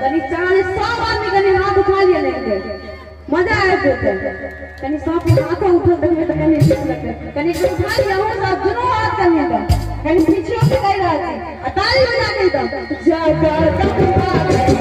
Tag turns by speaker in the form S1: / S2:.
S1: कनी चार सब आदमी कनी हाथ उठा लिया लेके मजा आए थे कनी सब हाथ उठा देंगे तो कनी ठीक लगते कनी उठा लिया वो सब दोनों हाथ करने का कनी पीछे से कह रहा है ताली बजा के तो जा